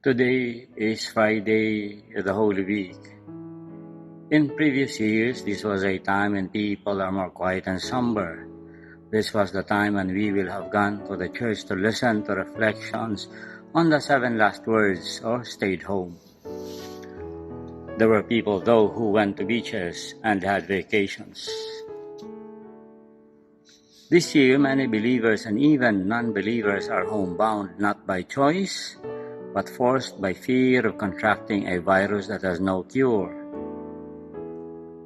Today is Friday of the Holy Week. In previous years, this was a time when people are more quiet and somber. This was the time when we will have gone to the church to listen to reflections on the 7 last words or stayed home. There were people, though, who went to beaches and had vacations. This year, many believers and even non-believers are homebound, not by choice, but forced by fear of contracting a virus that has no cure.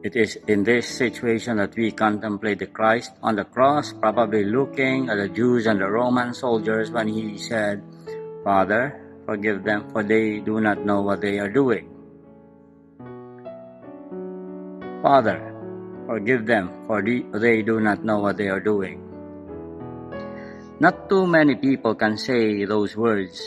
It is in this situation that we contemplate the Christ on the cross, probably looking at the Jews and the Roman soldiers when he said, "Father, forgive them, for they do not know what they are doing." Father, forgive them, for they do not know what they are doing. Not too many people can say those words.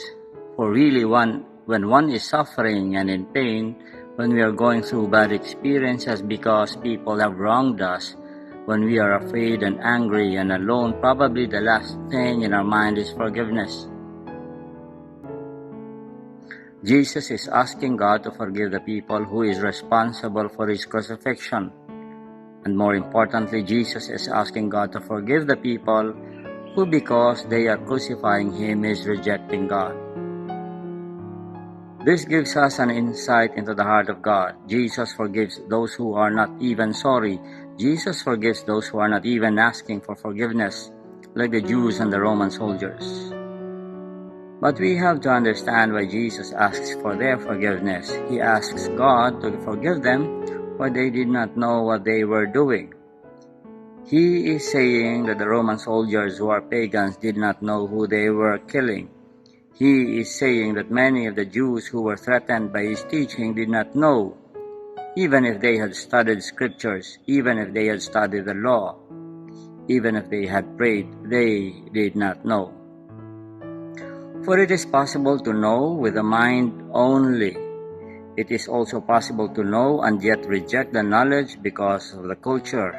For really, when one is suffering and in pain, when we are going through bad experiences because people have wronged us, when we are afraid and angry and alone, probably the last thing in our mind is forgiveness. Jesus is asking God to forgive the people who is responsible for his crucifixion. And more importantly, Jesus is asking God to forgive the people who, because they are crucifying him, is rejecting God. This gives us an insight into the heart of God. Jesus forgives those who are not even sorry. Jesus forgives those who are not even asking for forgiveness, like the Jews and the Roman soldiers. But we have to understand why Jesus asks for their forgiveness. He asks God to forgive them, for they did not know what they were doing. He is saying that the Roman soldiers who are pagans did not know who they were killing. He is saying that many of the Jews who were threatened by his teaching did not know, even if they had studied scriptures, even if they had studied the law, even if they had prayed, they did not know. For it is possible to know with the mind only. It is also possible to know and yet reject the knowledge because of the culture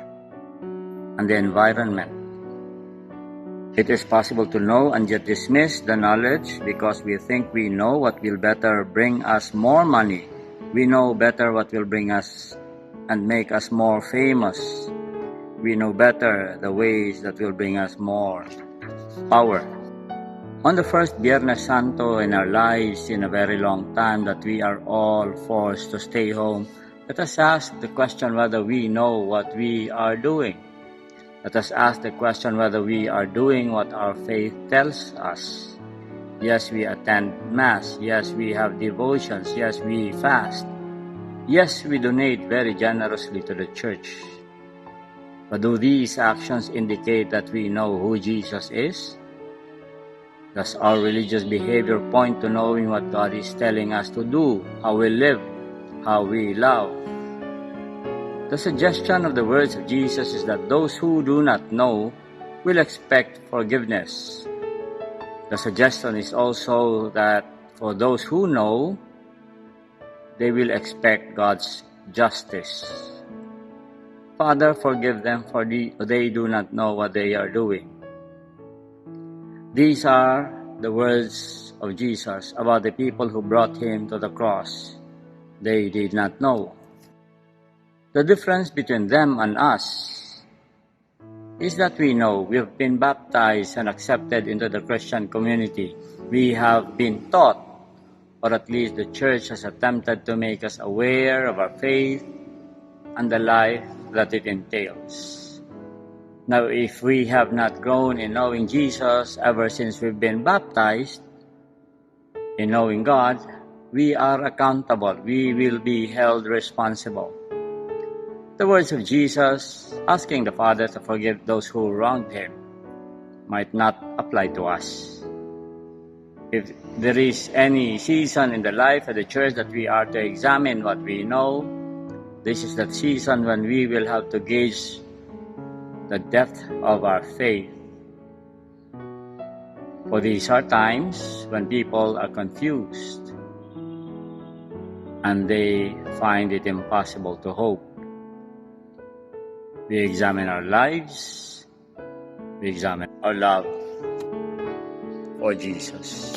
and the environment. It is possible to know and yet dismiss the knowledge because we think we know what will better bring us more money. We know better what will bring us and make us more famous. We know better the ways that will bring us more power. On the first Viernes Santo in our lives in a very long time that we are all forced to stay home, let us ask the question whether we know what we are doing. Let us ask the question whether we are doing what our faith tells us. Yes, we attend Mass. Yes, we have devotions. Yes, we fast. Yes, we donate very generously to the church. But do these actions indicate that we know who Jesus is? Does our religious behavior point to knowing what God is telling us to do, how we live, how we love? The suggestion of the words of Jesus is that those who do not know will expect forgiveness. The suggestion is also that for those who know, they will expect God's justice. Father, forgive them, for they do not know what they are doing. These are the words of Jesus about the people who brought him to the cross. They did not know. The difference between them and us is that we know we have been baptized and accepted into the Christian community. We have been taught, or at least the church has attempted to make us aware of our faith and the life that it entails. Now, if we have not grown in knowing Jesus ever since we've been baptized, in knowing God, we are accountable. We will be held responsible. The words of Jesus asking the Father to forgive those who wronged him might not apply to us. If there is any season in the life of the church that we are to examine what we know, this is that season when we will have to gauge the depth of our faith. For these are times when people are confused and they find it impossible to hope. We examine our lives, we examine our love for Jesus.